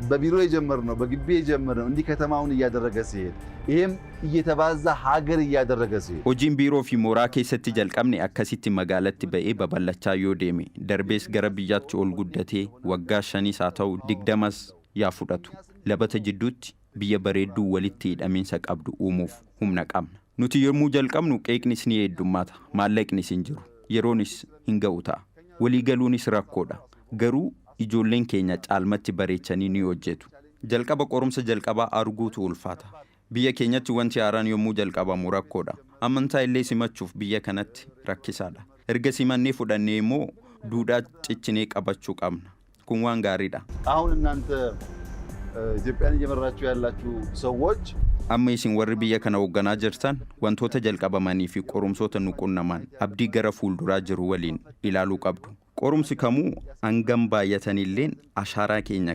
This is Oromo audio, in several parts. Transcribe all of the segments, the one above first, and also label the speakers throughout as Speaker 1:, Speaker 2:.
Speaker 1: በቢሮ የጀመርነው በግቢ የጀመርነው እንዲህ ከተማውን እያደረገ ሲሄድ ይሄም እየተባዛ ሀገር እያደረገ ሲሄድ
Speaker 2: hojiin biiroo fi mooraa keessatti jalqabne akkasitti magaalatti ba'ee babal'achaa yoo deeme darbees gara biyyaatti ol guddatee waggaa 5 haa ta'u 20 yaa fudhatu labata jidduutti biyya bareedduu walitti hidhamiinsa qabdu uumuuf humna qabna nuti yommuu jalqabnu qeeqnis ni heddummaata maallaqnis hin jiru yeroonis hin ga'u ta'a walii galuunis rakkoodha garuu ijoolleen keenya caalmatti bareechanii ni hojjetu jalqaba qorumsa jalqabaa arguutu ulfaata biyya keenyatti wanti haaraan yommuu jalqabamu rakkoodha amantaa illee simachuuf biyya kanatti rakkisaadha erga simannee fudhannee immoo duudhaa ciccinee qabachuu qabna kun waan gaariidha
Speaker 1: አሁን እናንተ ኢትዮጵያን እየመራችሁ ያላችሁ ሰዎች
Speaker 2: amma isin warri biyya kana hoogganaa jirtan wantoota jalqabamanii fi qorumsoota nu qunnaman abdii gara fuulduraa jiru waliin ilaaluu qabdu qorumsi kamuu hangam baay'atanilleen ashaaraa keenya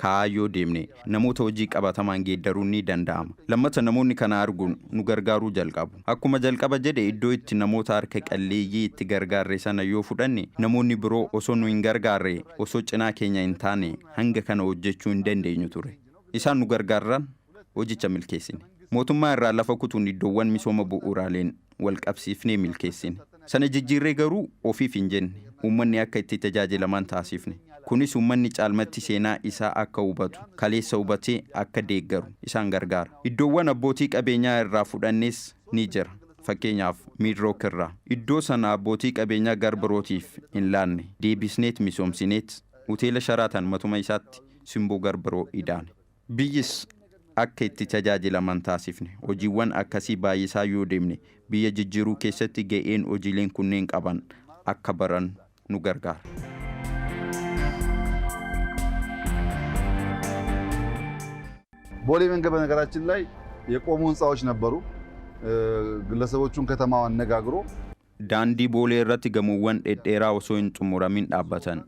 Speaker 2: kaayoo deemne namoota hojii qabatamaan geeddaruun ni danda'ama lammata namoonni kana arguun nu gargaaruu jalqabu akkuma jalqaba jedhe iddoo itti namoota harka qalleeyyii itti gargaarre sana yoo fudhanne namoonni biroo osoo nu hin gargaarre osoo cinaa keenya hin taane hanga kana hojjechuu hin dandeenyu ture isaan nu gargaaran hojicha milkeessine mootummaa irraa lafa kutuun iddoowwan misooma bu'uuraaleen wal qabsiifnee milkeessine sana jijjiirree garuu ofiif hin jenne uummanni akka itti tajaajilaman taasifne kunis uummanni caalmatti seenaa isaa akka hubatu kaleessa hubatee akka deeggaru isaan gargaara iddoowwan abbootii qabeenyaa irraa fudhannes ni jira fakkeenyaaf miidrook irraa iddoo sana abbootii qabeenyaa garbirootiif hin laanne deebisneet misoomsineet hoteela sharaatan matuma isaatti simboo garbiroo idaane biyyis akka itti tajaajilaman taasifne hojiiwwan akkasii baay'isaa yoo deemne biyya jijjiiruu keessatti ga'een hojiileen kunneen qaban akka baran nu gargaara
Speaker 1: ቦሌ መንገድ በነገራችን ላይ የቆሙ ህንጻዎች ነበሩ ግለሰቦቹን ከተማው አነጋግሮ
Speaker 2: daandii boolee irratti gamoowwan dhedheeraa osoo hin xumuramin dhaabbatan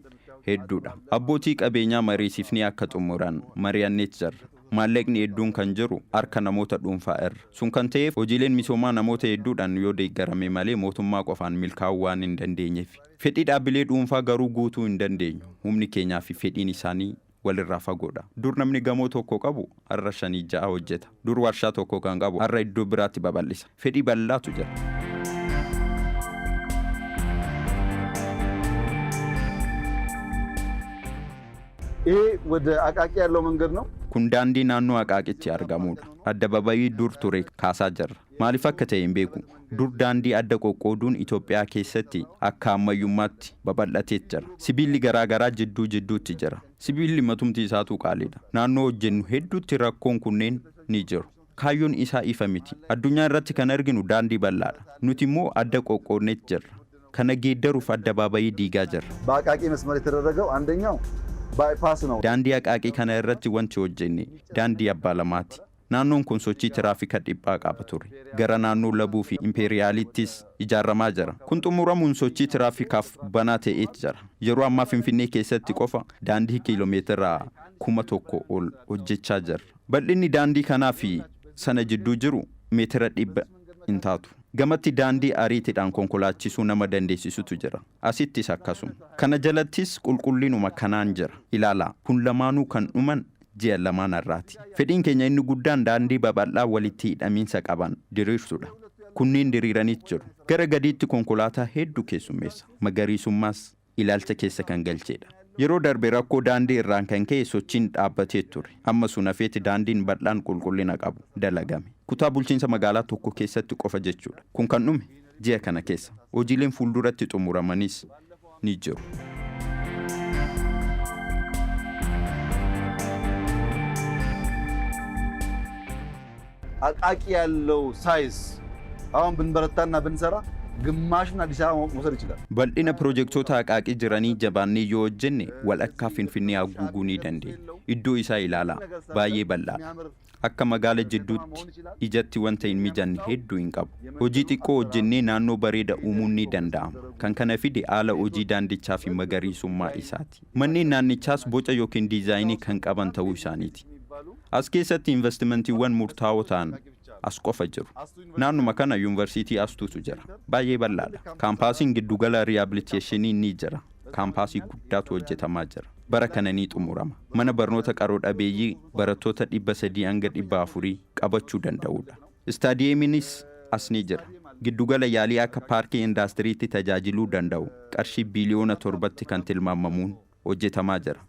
Speaker 2: hedduudha abbootii qabeenyaa mariisifnee akka xumuran mari'anneet jirra maallaqni hedduun kan jiru harka namoota dhuunfaa irra sun kan ta'eef hojiileen misoomaa namoota hedduudhaan yoo deeggarame malee mootummaa qofaan milkaa'uu waan hin dandeenyeef fedhii dhaabbilee dhuunfaa garuu guutuu hin dandeenyu humni keenyaa fi fedhiin isaanii walirraa fagoodha dur namni gamoo tokko qabu har'a 5-6 hojjeta dur warshaa tokko kan qabu har'a iddoo biraatti babal'isa fedhii bal'aatu jira
Speaker 1: ይሄ ወደ አቃቂ ያለው መንገድ ነው
Speaker 2: kun daandii naannoo Aqaaqitti argamudha addababayii dur ture kaasaa jirra maaliif akka ta'e hin beeku dur daandii adda qoqqooduun Itoophiyaa keessatti akka ammayyummaatti babal'atee jira sibiilli garaagaraa jidduutti jira sibiilli matumti isaatu qaaliidha naannoo hojjennu hedduutti rakkoon kunneen ni jiru kaayyoon isaa ifa miti addunyaa irratti kan arginu daandii bal'aadha nuti immoo adda qoqqoodneet jirra kana geeddaruuf addababayii diigaa jirra
Speaker 1: በአቃቂ መስመር የተደረገው አንደኛው ባይፓስ ነው
Speaker 2: daandii Aqaaqii kana irratti wanti hojjenne daandii abbaa lamaati naannoon kun sochii tiraafika dhiphaa qaba ture gara naannoo labuu fi impeeriyaalittis ijaaramaa jira kun xumuramuun sochii tiraafikaaf banaa ta'ee jira yeroo ammaa Finfinnee keessatti qofa daandii kiiloomeetira 1,000 ol hojjechaa jira bal'inni daandii kanaa fi sana jidduu jiru meetira 100 hin taatu gamatti daandii ariitiidhaan konkolaachisuu nama dandeessisutu jira asittis akkasuma kana jalattis qulqullinuma kanaan jira ilaalaa kun lamaanuu kan dhuman ji'a lamaan irraati fedhiin keenya inni guddaan daandii babal'aa walitti hidhamiinsa qaban diriirsuudha kunneen diriiranii jiru gara gadiitti konkolaataa hedduu keessummeessa magariisummaas ilaalcha keessa kan galcheedha yeroo darbe rakkoo daandii irraan kan ka'e sochiin dhaabbatee ture amma sun hafeeti daandiin bal'aan qulqullina qabu dalagame kutaa bulchiinsa magaalaa tokko keessatti qofa jechuudha kun kan dhume ji'a kana keessa hojiileen fuulduratti xumuramanis ni jiru
Speaker 1: አቃቂ ያለው ሳይዝ አሁን ብንበረታና ብንሰራ ግማሹን አዲስ አበባ መውሰድ ይችላል
Speaker 2: bal'ina piroojektota Aqaaqii jiranii jabaannee yoo hojjenne walakkaa Finfinnee haguuguu ni dandeenya iddoo isaa ilaalaa baay'ee bal'aadha akka magaala jidduutti ijatti wanta hin mijanne hedduu hin qabu hojii xiqqoo hojjennee naannoo bareeda uumuun ni danda'ama kan kana fide haala hojii daandichaa fi magariisummaa isaati manneen naannichaas boca yookiin diizaayinii kan qaban ta'uu isaaniiti as keessatti investimentiiwwan murtaa'oo ta'an as qofa jiru naannuma kana yuunivarsiitii astuutu jira baay'ee bal'aadha kaampaasiin giddugala riihabiliteeshinii ni jira kaampaasii guddaatu hojjetamaa jira bara kana ni xumurama. Mana barnoota qaroo dhabeeyyii barattoota 300 hanga 400 qabachuu danda'udha. Istaadiyeemiinis as ni jira. Giddugala yaalii akka paarkii indaastiriitti tajaajiluu danda'u qarshii biliyoona 7tti kan tilmaamamuun hojjetamaa jira.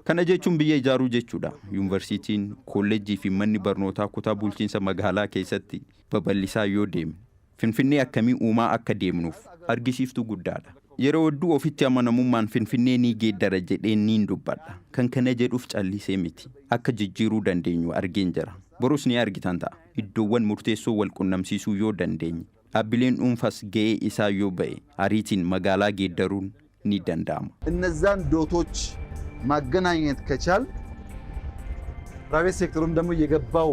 Speaker 2: Kana jechuun biyya ijaaruu jechuudha. Yuunivarsiitiin, kolleejjii fi manni barnootaa kutaa bulchiinsa magaalaa keessatti babal'isaa yoo deeme Finfinnee akkamii uumaa akka deemnuuf argisiiftuu guddaadha. Yeroo hedduu ofitti amanamummaan Finfinnee ni geeddara jedheen niin dubbadha. Kan kana jedhuuf callisee miti. Akka jijjiiruu dandeenyu argeen jira. Borus ni argitan ta'a. Iddoowwan murteessoo wal qunnamsiisuu yoo dandeenye. Dhaabbileen dhuunfas ga'ee isaa yoo ba'e ariitiin magaalaa geeddaruun ni danda'ama.
Speaker 1: እነዛን ዶቶች ማገናኘት ከቻል ፕራይቬት ሴክተሩም ደግሞ እየገባው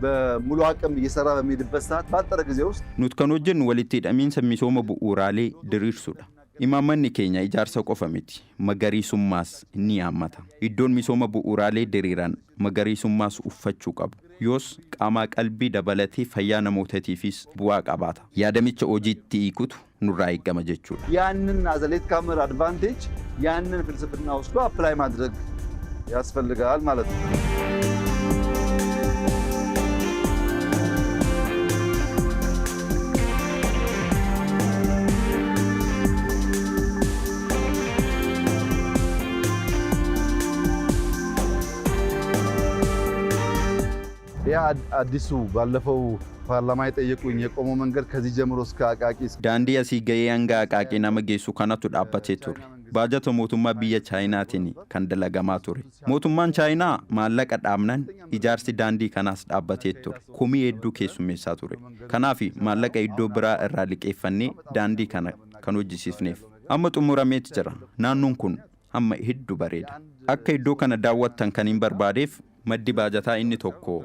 Speaker 1: በሙሉ አቅም እየሰራ በሚሄድበት ሰዓት ባጠረ ጊዜ ውስጥ
Speaker 2: nuti kan hojjennu walitti hidhamiinsa misooma bu'uuraalee diriirsuudha. Imaammanni keenya ijaarsa qofa miti, magariisummaas ni haammata. Iddoon misooma bu'uuraalee diriiran magariisummaas uffachuu qabu. Yoos qaamaa qalbii dabalatee fayyaa namootaatiifis bu'aa qabaata. Yaadamicha hojiitti hiikutu nurraa eegama jechuudha.
Speaker 1: ያንን አዘሌት ካምር አድቫንቴጅ ያንን ፍልስፍና ወስዶ አፕላይ ማድረግ ያስፈልጋል ማለት ነው። ያ አዲሱ ባለፈው ፓርላማ የጠየቁኝ የቆመው መንገድ ከዚህ ጀምሮ እስከ አቃቂ
Speaker 2: daandii asii ga'ee hanga Aqaaqii nama geessu kanatu dhaabbatee ture. Baajata mootummaa biyya Chaayinaatiin kan dalagamaa ture. Mootummaan Chaayinaa maallaqa dhaabnan ijaarsi daandii kanaas dhaabbatee ture. Komii hedduu keessummeessaa ture. Kanaaf maallaqa iddoo biraa irraa liqeeffannee daandii kana kan hojjisiifneef. Amma xumurameeti jira. Naannoon kun amma hedduu bareeda. Akka iddoo kana daawwattan kan hin barbaadeef maddi baajataa inni tokko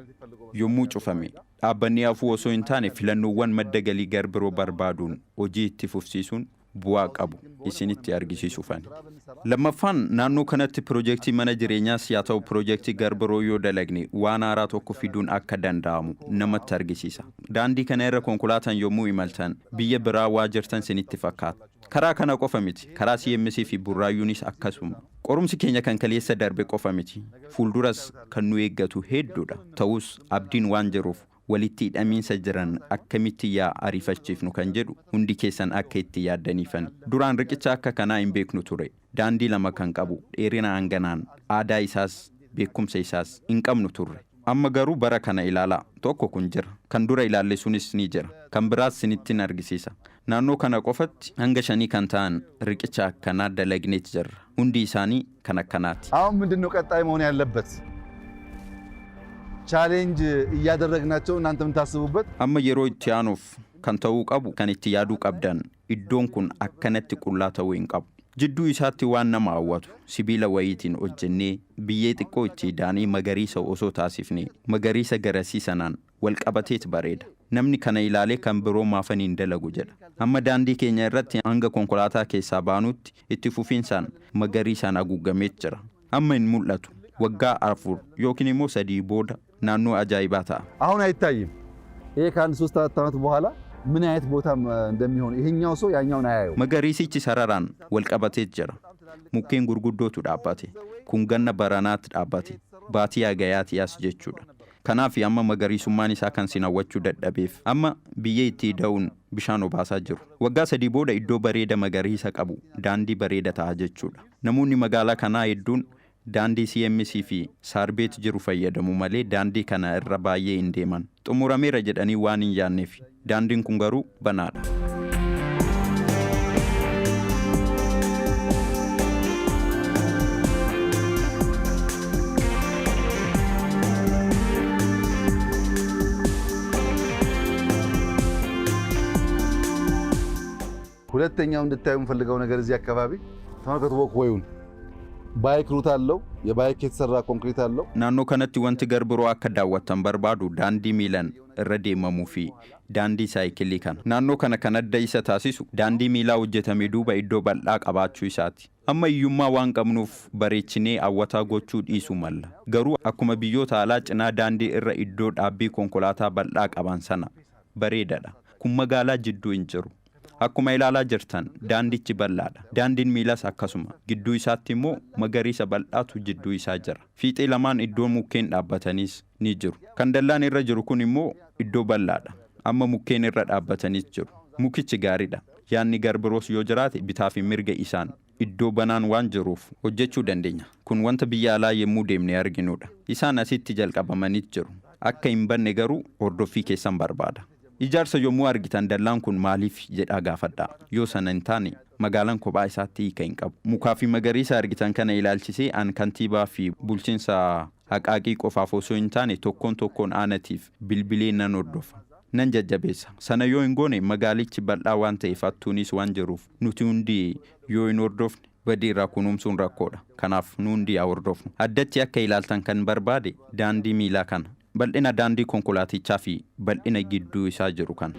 Speaker 2: yommuu cufame dhaabbanni hafuu osoo hin taane filannoowwan madda galii garbiroo barbaaduun hojii itti fufsiisuun bu'aa qabu isinitti argisiisuufani. Lammaffaan naannoo kanatti piroojeektii mana jireenyaas yaa ta'u piroojeektii garbiroo yoo dalagne waan haaraa tokko fiduun akka danda'amu namatti argisiisa. Daandii kana irra konkolaataan yommuu imaltan biyya biraa waa jirtan isinitti fakkaata. Karaa kana qofa miti, karaa CMS fi burraayyuunis akkasuma. Qorumsi keenya kan kaleessa darbe qofa miti. Fuulduras kan nu eeggatu hedduudha. Ta'us abdiin waan jiruuf walitti hidhamiinsa jiran akkamitti yaa ariifachiifnu kan jedhu hundi keessan akka itti yaaddaniifan. Duraan riqicha akka kanaa hin beeknu ture. Daandii lama kan qabu dheerina hanganaan aadaa isaas beekumsa isaas hin qabnu turre. Amma garuu bara kana ilaalaa tokko kun jira. Kan dura ilaalle sunis ni jira. Kan biraas sinittiin argisiisa. Naannoo kana qofatti hanga 5 kan ta'an riqicha akkanaa dalagneet jirra. Hundi isaanii kan akkanaati.
Speaker 1: አሁን ምንድነው ቀጣይ መሆን ያለበት? ቻሌንጅ እያደረግናቸው እናንተም ታስቡበት።
Speaker 2: Amma yeroo itti aanuuf kan ta'uu qabu kan itti yaaduu qabdan iddoon kun akkanatti qullaa ta'uu hin qabu. Jidduu isaatti waan nama hawwatu sibiila wayiitiin hojjennee biyyee xiqqoo itti daanii magariisa osoo taasifne magariisa garasii sanaan wal qabateet bareeda. Namni kana ilaalee kan biroo maafaniin dalagu jedha. Amma daandii keenya irratti hanga konkolaataa keessaa baanutti itti fufiinsaan magariisaan haguugameet jira. Amma hin mul'atu. Waggaa 4 yookiin immoo 3 booda naannoo ajaa'ibaa ta'a.
Speaker 1: አሁን አይታይም። ይሄ ከአንድ 3-4 ዓመት በኋላ ምን አይነት ቦታ እንደሚሆን ይሄኛው ሰው ያኛውን አያየው።
Speaker 2: Magariisichi sararaan wal qabateet jira. Mukkeen gurguddootu dhaabbate. Kun ganna baranaatti dhaabbate. Baatii hagayaati as jechuudha. Kanaaf amma magariisummaan isaa kan sinawwachuu dadhabeef amma biyya itti da'uun bishaan obaasaa jiru. Waggaa 3 booda iddoo bareeda magariisa qabu daandii bareeda ta'a jechuudha. Namoonni magaalaa kanaa hedduun daandii CMS fi saarbeet jiru fayyadamu malee daandii kana irra baay'ee hin deeman. Xumurameera jedhanii waan hin yaanneef daandiin kun garuu banaadha.
Speaker 1: ሁለተኛው እንድታዩ የምፈልገው ነገር እዚህ አካባቢ ተመልከቱ። ወክወዩን ባይክ ሩት አለው። የባይክ የተሰራ ኮንክሪት አለው።
Speaker 2: Naannoo kanatti wanti garbiroo akka daawwattan barbaadu daandii miilan irra deemamuu fi daandii saayikilii kana. Naannoo kana kan adda isa taasisu daandii miilaa hojjetame duuba iddoo bal'aa qabaachuu isaati. Amma iyyummaa waan qabnuuf bareechinee hawwataa gochuu dhiisuu malla. Garuu akkuma biyyoota alaa cinaa daandii irra iddoo dhaabbii konkolaataa bal'aa qaban sana bareedadha. Kun magaalaa jidduu hin jiru. Akkuma ilaalaa jirtan daandichi bal'aadha. Daandiin miilas akkasuma. Gidduu isaatti immoo magariisa bal'aatu jidduu isaa jira. Fiixee lamaan iddoo mukkeen dhaabbataniis ni jiru. Kan dallaan irra jiru kun immoo iddoo bal'aadha. Amma mukkeen irra dhaabbataniis jiru. Mukichi gaariidha. Yaanni garbiroos yoo jiraate bitaa fi mirga isaan iddoo banaan waan jiruuf hojjechuu dandeenya. Kun wanta biyya alaa yemmuu deemnee arginudha. Isaan asitti jalqabamanii jiru. Akka hin banne garuu hordoffii keessan barbaada. Ijaarsa yommuu argitan dallaan kun maaliif jedhaa gaafadhaa. Yoo sana hin taane magaalaan kophaa isaatti hiika hin qabu. Mukaa fi magariisa argitan kana ilaalchisee an kantiibaa fi bulchiinsa haqaaqii qofaaf osoo hin taane tokkoon aanatiif bilbilee nan hordofa. Nan jajjabeessa. Sana yoo hin goone magaalichi bal'aa waan ta'eef hattuunis waan jiruuf nuti hundi yoo hin hordofne badiirraa kunuumsuun rakkoodha. Kanaaf nu hundi haa hordofnu. Addatti akka ilaaltan kan barbaade daandii miilaa kana. Bal'ina daandii konkolaatichaa fi bal'ina gidduu isaa jiru kana.